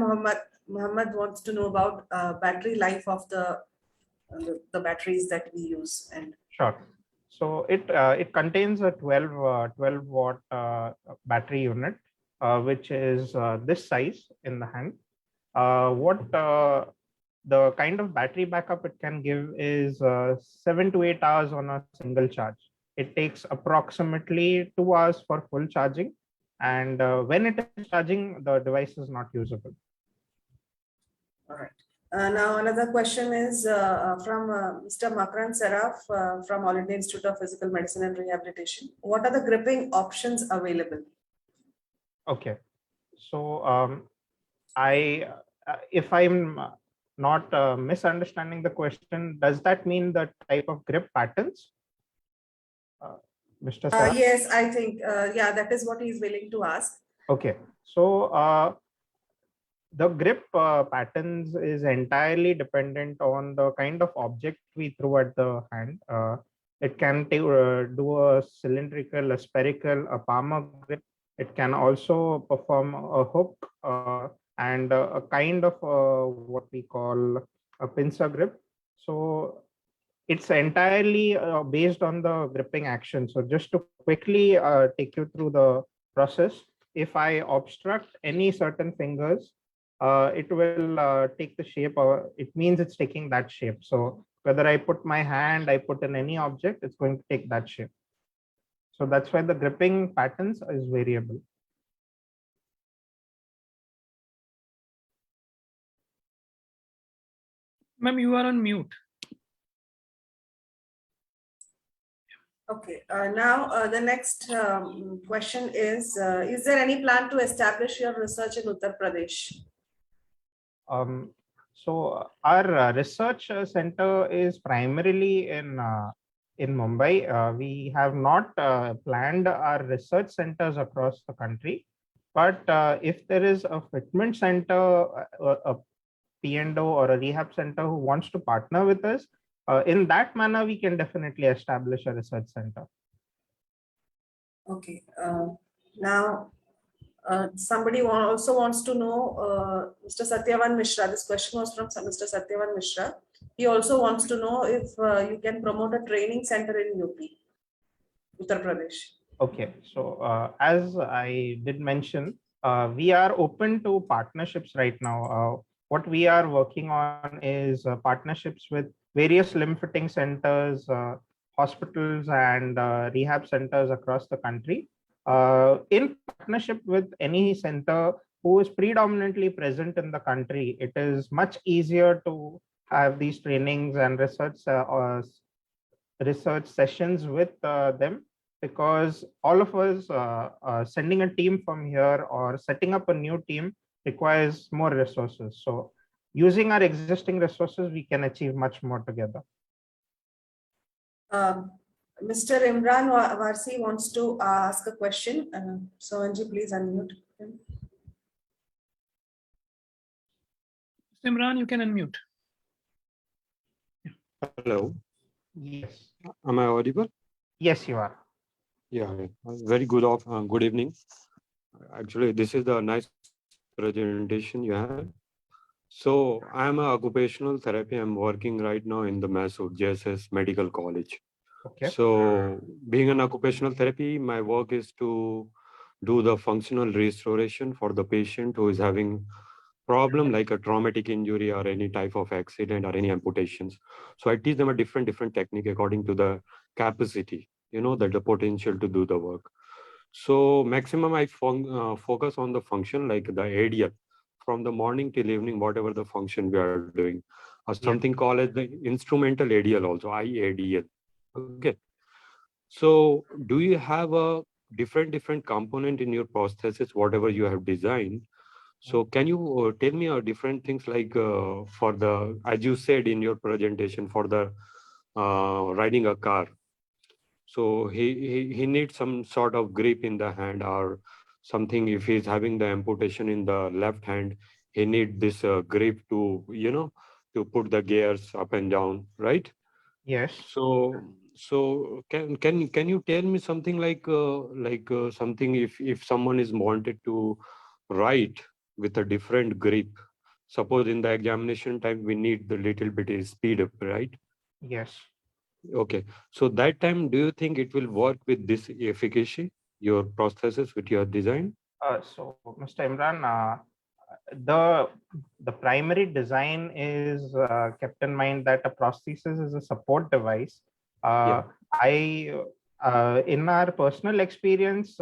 Muhammad wants to know about battery life of the batteries that we use. And Sure. So it contains a 12 watt battery unit, which is this size in the hand. The kind of battery backup it can give is 7 to 8 hours on a single charge. It takes approximately 2 hours for full charging, and when it is charging, the device is not usable. all right. Now another question is from Mr. Makran Saraf from All India Institute of Physical Medicine and Rehabilitation. What are the gripping options available? Okay, so if I'm not misunderstanding the question, does that mean the type of grip patterns? Mr. Saraf? Yes, I think, yeah, that is what he is willing to ask. Okay, so the grip patterns is entirely dependent on the kind of object we throw at the hand. It can do a cylindrical, a spherical, a palmar grip. It can also perform a hook and a kind of what we call a pincer grip. So it's entirely based on the gripping action. So just to quickly take you through the process, if I obstruct any certain fingers, it will take the shape, or it means it's taking that shape. So whether I put my hand, I put in any object, it's going to take that shape. So that's why the gripping patterns is variable. Ma'am, you are on mute. Okay, now the next question is there any plan to establish your research in Uttar Pradesh? So our research center is primarily in Mumbai. We have not planned our research centers across the country, but if there is a fitment center, a P&O or a rehab center who wants to partner with us, in that manner, we can definitely establish a research center. Okay, now somebody also wants to know, Mr. Satyavan Mishra, this question was from Mr. Satyavan Mishra. He also wants to know if you can promote a training center in UP, Uttar Pradesh. Okay, so as I did mention, we are open to partnerships right now. What we are working on is partnerships with various limb fitting centers, hospitals, and rehab centers across the country. In partnership with any center who is predominantly present in the country, it is much easier to have these trainings and research sessions with them, because all of us sending a team from here or setting up a new team requires more resources. So using our existing resources, we can achieve much more together. Mr. Imran Warsi wants to ask a question. So Anji, please unmute him. Imran, you can unmute. Hello. Yes. Am I audible? Yes, you are. Yeah. Very good evening. Actually, this is the nice presentation you have. So I'm an occupational therapy. I'm working right now in the Mysore JSS Medical College. Okay. So being an occupational therapy, my work is to do the functional restoration for the patient who is having problem like a traumatic injury or any type of accident or any amputations. So I teach them a different technique according to the capacity, the potential to do the work. So maximum I focus on the function like the ADL from the morning till evening, whatever the function we are doing, or something called as the instrumental ADL also, IADL. Okay. So do you have a different component in your prosthesis, whatever you have designed? So can you tell me different things like for the, as you said in your presentation, for the riding a car. So he needs some sort of grip in the hand or something. If he's having the amputation in the left hand, he need this grip to, to put the gears up and down, right? Yes. So can you tell me something like something if someone is wanted to write with a different grip, suppose in the examination time we need the little bit of speed up, right? Yes. Okay, so that time do you think it will work with this efficacy, your prosthesis with your design? So Mr. Imran, the primary design is kept in mind that a prosthesis is a support device. In our personal experience,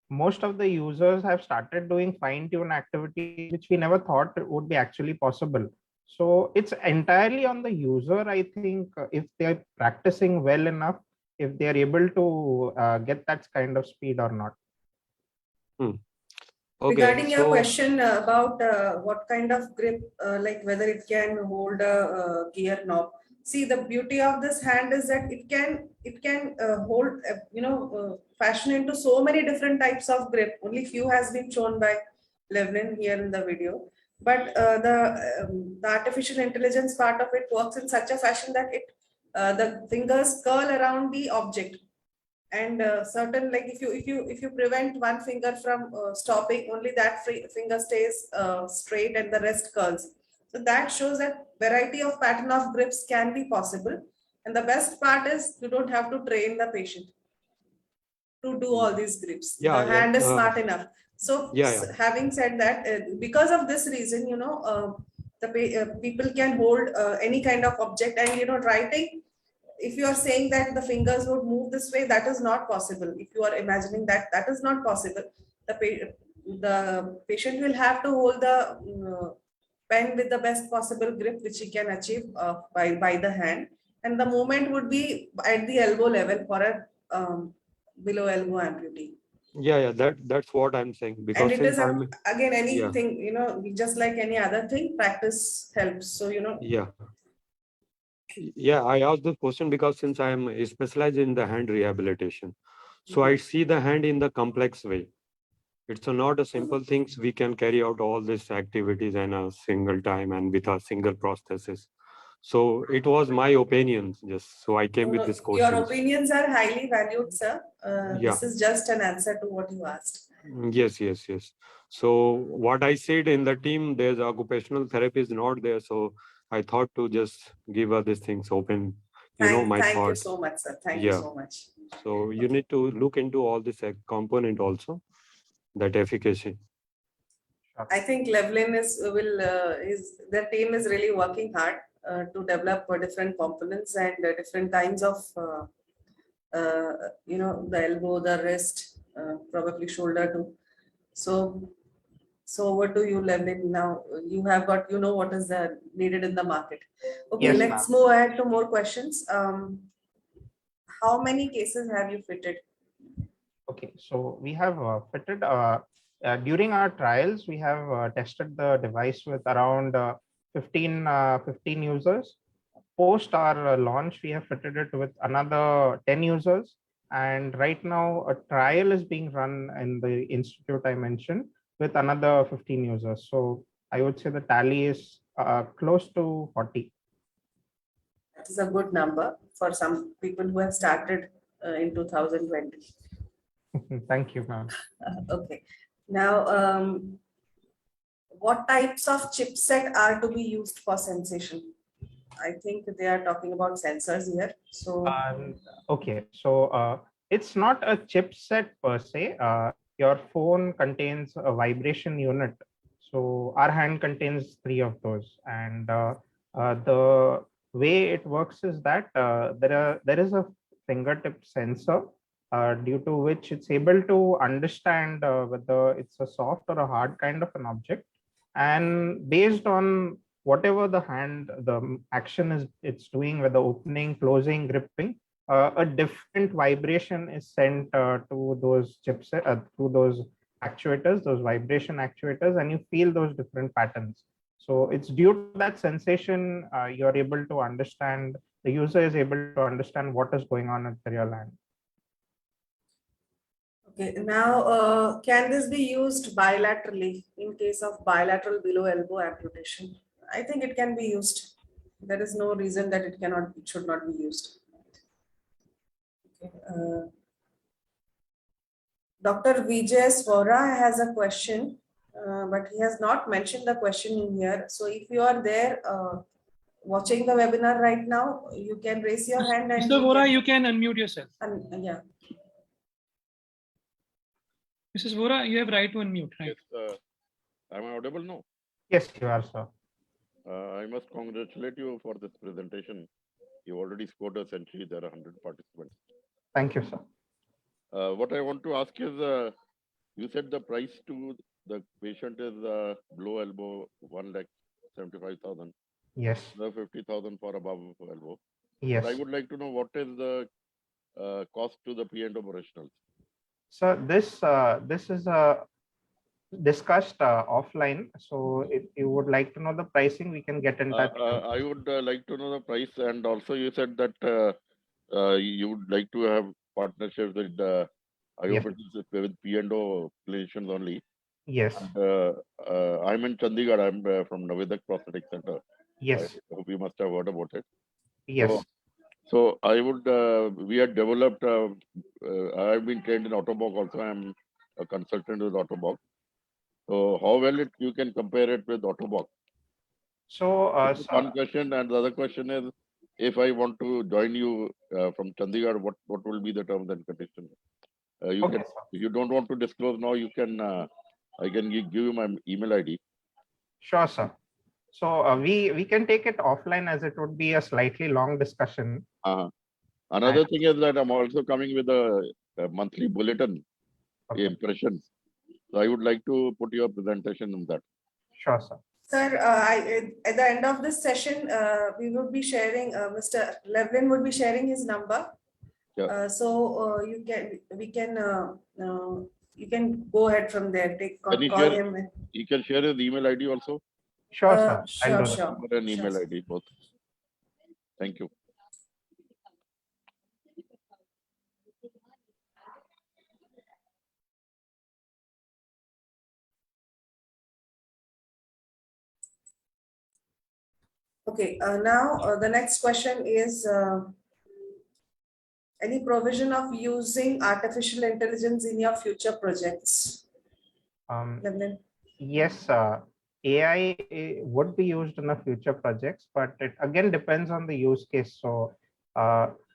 most of the users have started doing fine-tune activities which we never thought would be actually possible. So it's entirely on the user, I think, if they're practicing well enough, if they're able to get that kind of speed or not. Okay, regarding your question about what kind of grip, like whether it can hold a gear knob. See, the beauty of this hand is that it can hold, fashion into so many different types of grip. Only few has been shown by Levlin here in the video. But the artificial intelligence part of it works in such a fashion that the fingers curl around the object, and certain, like if you prevent one finger from stopping, only that finger stays straight and the rest curls. So that shows that variety of pattern of grips can be possible, and the best part is you don't have to train the patient to do all these grips. The hand is smart enough. So having said that, because of this reason, people can hold any kind of object, and writing, if you are saying that the fingers would move this way, that is not possible. If you are imagining that, that is not possible. The patient will have to hold the pen with the best possible grip which he can achieve by the hand, and the movement would be at the elbow level for a below elbow amputee. That's what I'm saying, because and it is again anything, just like any other thing, practice helps. So I asked this question because since I am specialized in the hand rehabilitation, so I see the hand in the complex way. It's not a simple things we can carry out all these activities in a single time and with a single prosthesis. So it was my opinion, just so I came with this question. Your opinions are highly valued, sir. This is just an answer to what you asked. Yes. So what I said in the team, there's occupational therapy is not there. So I thought to just give her these things open, my thoughts. Thank you so much, sir. Thank you so much. So you need to look into all this component also, that efficacy. I think Levlin their team is really working hard to develop different components and different kinds of, the elbow, the wrist, probably shoulder too. So over to you, Levlin. Now you have got, what is needed in the market. Okay, yes, let's move ahead to more questions. How many cases have you fitted? Okay, so we have fitted, during our trials, we have tested the device with around 15 users. Post our launch, we have fitted it with another 10 users. And right now, a trial is being run in the institute I mentioned with another 15 users. So I would say the tally is close to 40. That is a good number for some people who have started in 2020. Thank you, ma'am. Okay. Now, what types of chipset are to be used for sensation? I think they are talking about sensors here. So okay, so it's not a chipset per se. your phone contains a vibration unit. So our hand contains 3 of those, and the way it works is that there is a fingertip sensor due to which it's able to understand whether it's a soft or a hard kind of an object, and based on whatever the action is it's doing, whether opening, closing, gripping, a different vibration is sent to those chips, to those actuators, those vibration actuators, and you feel those different patterns. So it's due to that sensation, you're able to understand, the user is able to understand what is going on at the real hand. Okay, now can this be used bilaterally in case of bilateral below elbow amputation? I think it can be used. There is no reason that it should not be used. Okay, Dr. Vijay Svora has a question, but he has not mentioned the question in here. So if you are there watching the webinar right now, you can raise your hand. And Mr. Vora, you can unmute yourself. Yeah. Mrs. Vora, you have right to unmute, right? Yes, am I audible now? Yes, you are, sir. I must congratulate you for this presentation. You already scored a century. There are 100 participants. Thank you, sir. What I want to ask is, you said the price to the patient is below elbow 1,75,000. Yes. The 50,000 for above elbow. Yes. But I would like to know what is the cost to the P&O professionals. So this is discussed offline. So if you would like to know the pricing, we can get in touch. I would like to know the price, and also you said that you would like to have partnerships with IOPTs with P&O clinicians only. Yes. I'm in Chandigarh. I'm from Navedak Prosthetic Center. Yes. I hope you must have heard about it. Yes. So I would, we had developed, I've been trained in Ottobock also. I'm a consultant with Ottobock. So how well you can compare it with Ottobock? So one question, and the other question is, if I want to join you from Chandigarh, what will be the terms and conditions? You can, if you don't want to disclose now, you can, I can give you my email ID. Sure, sir. So we can take it offline, as it would be a slightly long discussion. Another thing is that I'm also coming with a monthly bulletin, impressions. So I would like to put your presentation on that. Sure, sir. Sir, at the end of this session, we would be sharing, Mr. Levlin would be sharing his number. Yeah. So you can go ahead from there. Call him. You can share his email ID also. Sure, sir. Sure. Number and email ID both. Thank you. Okay, now the next question is any provision of using artificial intelligence in your future projects? Yes, AI would be used in the future projects, but it again depends on the use case. So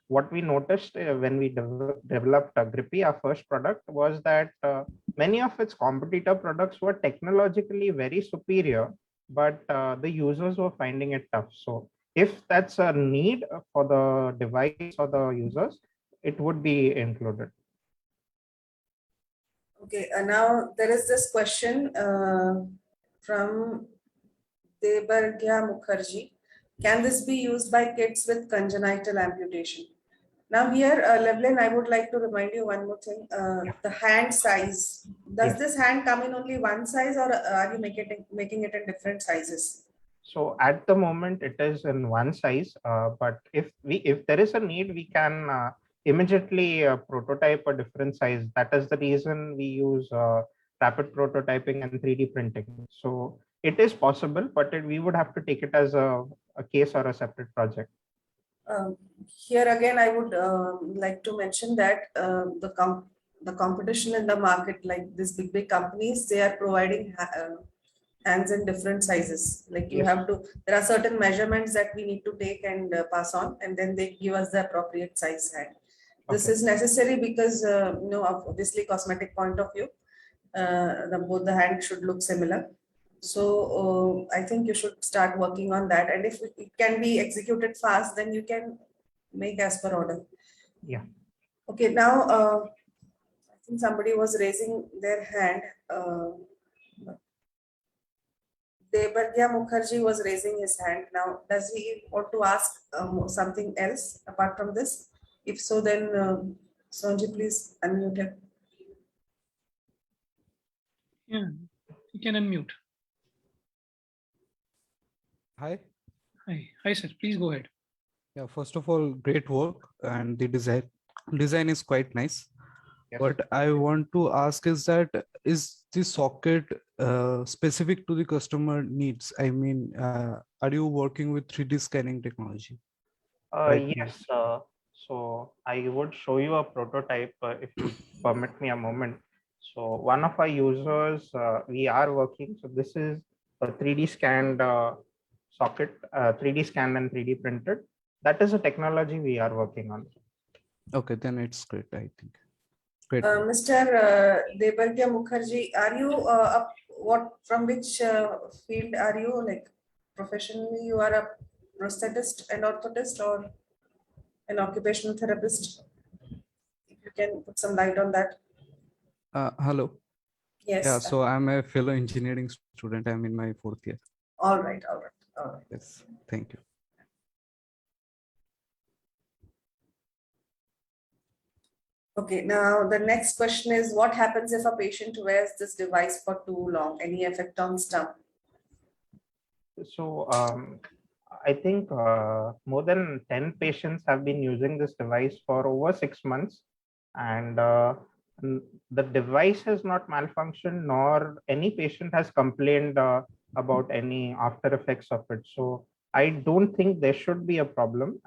what we noticed when we developed Grippy, our first product, was that many of its competitor products were technologically very superior, but the users were finding it tough. So if that's a need for the device or the users, it would be included. Okay, now there is this question from Debargya Mukherjee. Can this be used by kids with congenital amputation? Now here, Levlin, I would like to remind you one more thing, the hand size. Does this hand come in only one size, or are you making it in different sizes? So at the moment it is in one size, but if there is a need, we can immediately prototype a different size. That is the reason we use rapid prototyping and 3D printing. So it is possible, but we would have to take it as a case or a separate project. Here again, I would like to mention that the competition in the market, like these big companies, they are providing hands in different sizes. Like you have to, there are certain measurements that we need to take and pass on, and then they give us the appropriate size hand. This is necessary because, obviously cosmetic point of view, both the hand should look similar. So I think you should start working on that. And if it can be executed fast, then you can make as per order. Yeah. Okay, now I think somebody was raising their hand. Debargya Mukherjee was raising his hand. Now, does he want to ask something else apart from this? If so, then Sonji, please unmute him. Yeah, you can unmute. Hi. Hi, sir. Please go ahead. Yeah, first of all, great work, and the design is quite nice. Yes. What I want to ask is that is the socket specific to the customer needs? I mean, are you working with 3D scanning technology? right now? Yes. So I would show you a prototype if you permit me a moment. So one of our users, we are working. So this is a 3D scanned socket, 3D scanned and 3D printed. That is a technology we are working on. Okay, then it's great, I think. Great. Mr. Debargya Mukherjee, are you from which field are you, like professionally? You are a prosthetist and orthotist or an occupational therapist? If you can put some light on that. Hello. Yes. Yeah, so I'm a fellow engineering student. I'm in my 4th year. All right. Yes, thank you. Okay, now the next question is, what happens if a patient wears this device for too long? Any effect on stump? So I think more than 10 patients have been using this device for over 6 months, and the device has not malfunctioned, nor any patient has complained about any after effects of it. So I don't think there should be a problem.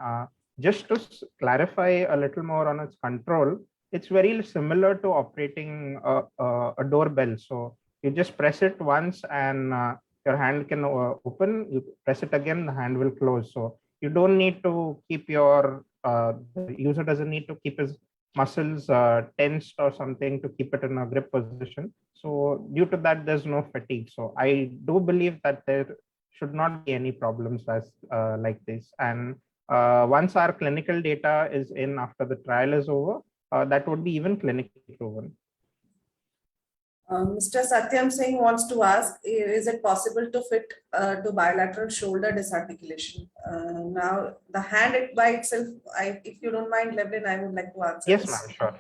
Just to clarify a little more on its control, it's very similar to operating a doorbell. So you just press it once and your hand can open, you press it again, the hand will close. So you don't need to keep the user doesn't need to keep his muscles tensed or something to keep it in a grip position. So due to that, there's no fatigue. So I do believe that there should not be any problems as like this. And once our clinical data is in after the trial is over, that would be even clinically proven. Mr. Satyam Singh wants to ask, is it possible to fit to bilateral shoulder disarticulation? Now, the hand by itself, if you don't mind, Levlin, I would like to answer Yes, this. ma'am, sure.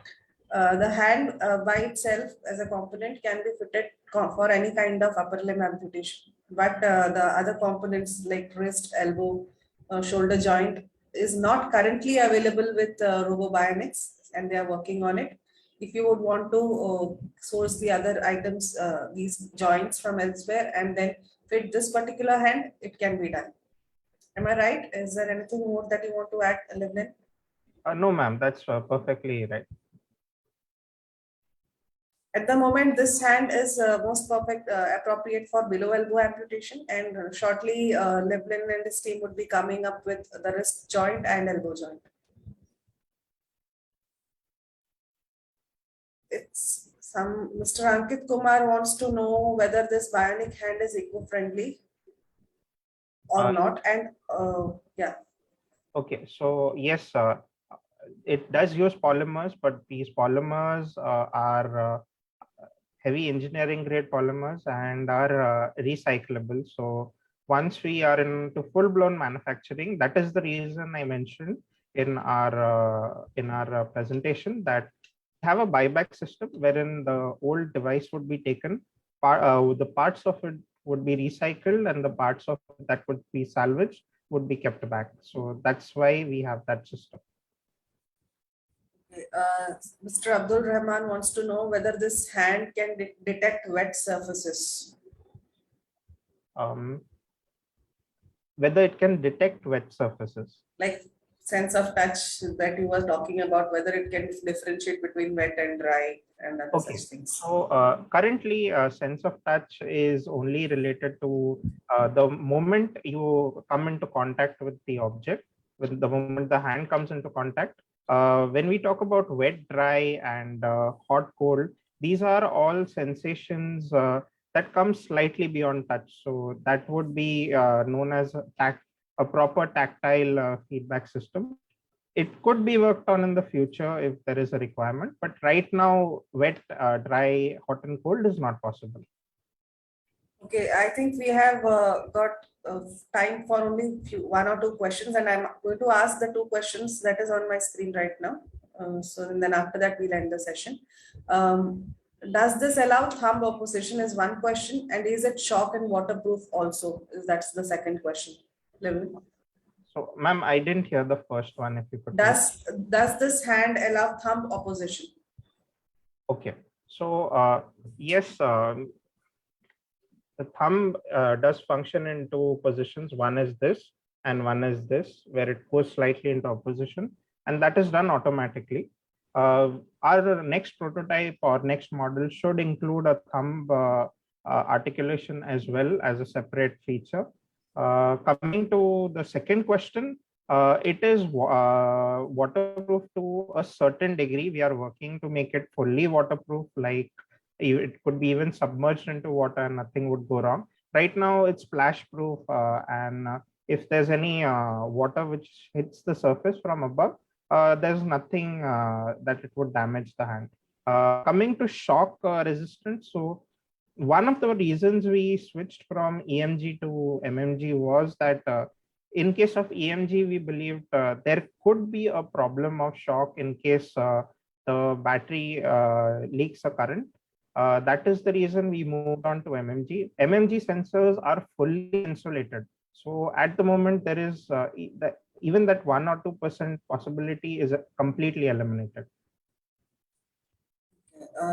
The hand by itself as a component can be fitted for any kind of upper limb amputation. But the other components like wrist, elbow, shoulder joint is not currently available with RoboBionics, and they are working on it. If you would want to source the other items, these joints from elsewhere, and then fit this particular hand, it can be done. Am I right? Is there anything more that you want to add, Levlin? No, ma'am, that's perfectly right. At the moment, this hand is most appropriate for below elbow amputation, and shortly Levlin and his team would be coming up with the wrist joint and elbow joint. It's Mr. Ankit Kumar wants to know whether this bionic hand is eco-friendly or not, and yeah. Okay, so yes, it does use polymers, but these polymers are heavy engineering grade polymers and are recyclable. So once we are into full-blown manufacturing, that is the reason I mentioned in our presentation that have a buyback system wherein the old device would be taken, the parts of it would be recycled and the parts of it that would be salvaged would be kept back. So that's why we have that system. Mr. Abdul Rahman wants to know whether this hand can detect wet surfaces. Whether it can detect wet surfaces. Like sense of touch that you were talking about, whether it can differentiate between wet and dry and other such things. So currently sense of touch is only related to the moment you come into contact with the object, with the moment the hand comes into contact. When we talk about wet, dry and hot, cold, these are all sensations that come slightly beyond touch. So that would be known as a proper tactile feedback system. It could be worked on in the future if there is a requirement, but right now, wet, dry, hot and cold is not possible. Okay, I think we have got time for only one or two questions, and I'm going to ask the two questions that is on my screen right now. So then after that, we'll end the session. Does this allow thumb opposition is one question, and is it shock and waterproof also? That's the second question. Level. So, ma'am, I didn't hear the first one. If you could. Does this hand allow thumb opposition? Okay. So yes, the thumb does function in two positions. One is this, and one is this, where it goes slightly into opposition, and that is done automatically. Our next prototype or next model should include a thumb articulation as well as a separate feature. Coming to the second question, it is waterproof to a certain degree. We are working to make it fully waterproof, like it could be even submerged into water and nothing would go wrong. Right now it's splash proof, and if there's any water which hits the surface from above, there's nothing that it would damage the hand. Coming to shock resistance, so one of the reasons we switched from EMG to MMG was that in case of EMG, we believed there could be a problem of shock in case the battery leaks a current. That is the reason we moved on to MMG. MMG sensors are fully insulated. So at the moment, there is even that 1 or 2% possibility is completely eliminated.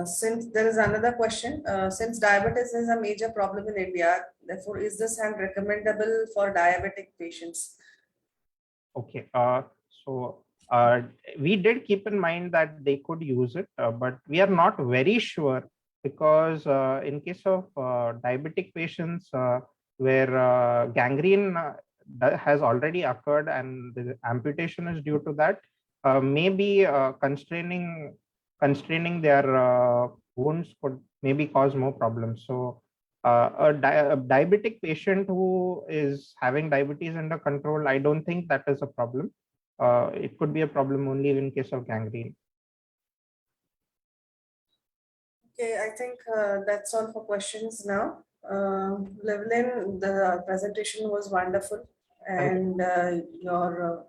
Since there is another question, since diabetes is a major problem in India, therefore, is this hand recommendable for diabetic patients? Okay, so we did keep in mind that they could use it, but we are not very sure because in case of diabetic patients where gangrene has already occurred and the amputation is due to that, maybe constraining their wounds could maybe cause more problems. So a diabetic patient who is having diabetes under control, I don't think that is a problem. It could be a problem only in case of gangrene. Okay, I think that's all for questions now. Levlin, the presentation was wonderful, and the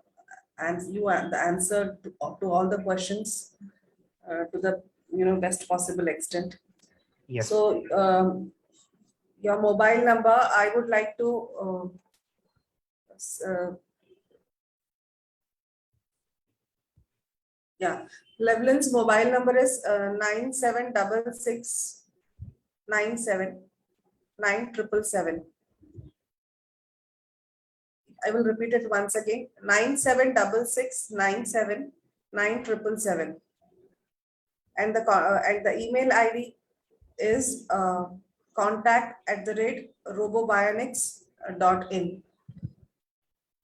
answer to all the questions to the best possible extent. Yes. So your mobile number, I would like to Levlin's mobile number is 97669797. I will repeat it once again, 9766979777. And the email ID is contact@robobionics.in.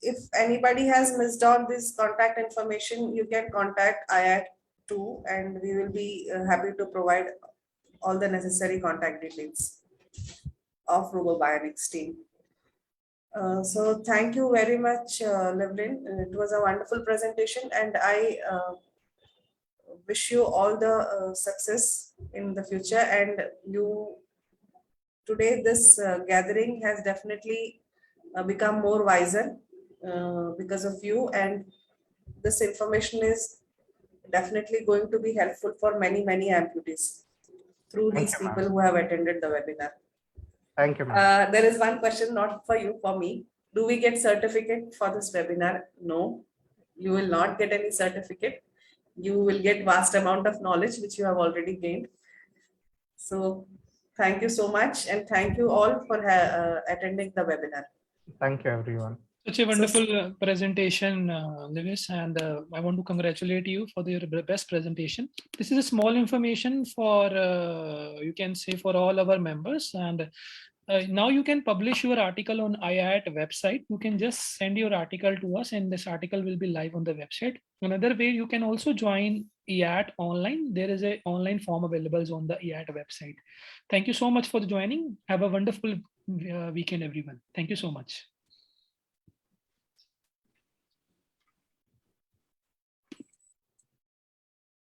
If anybody has missed on this contact information, you can contact IAT too, and we will be happy to provide all the necessary contact details of RoboBionics team. So thank you very much, Levlin. It was a wonderful presentation, and I wish you all the success in the future. And today this gathering has definitely become more wiser because of you, and this information is definitely going to be helpful for many amputees through these people who have attended the webinar. Thank you, ma'am. There is one question not for you, for me. Do we get certificate for this webinar? No, you will not get any certificate. You will get vast amount of knowledge which you have already gained. So thank you so much, and thank you all for attending the webinar. Thank you, everyone. Such a wonderful presentation, Lewis, and I want to congratulate you for your best presentation. This is a small information for, you can say, for all our members, and now you can publish your article on IIT website. You can just send your article to us, and this article will be live on the website. Another way, you can also join EAT online, there is a online form available on the EAT website. Thank you so much for joining. Have a wonderful weekend, everyone. Thank you so much.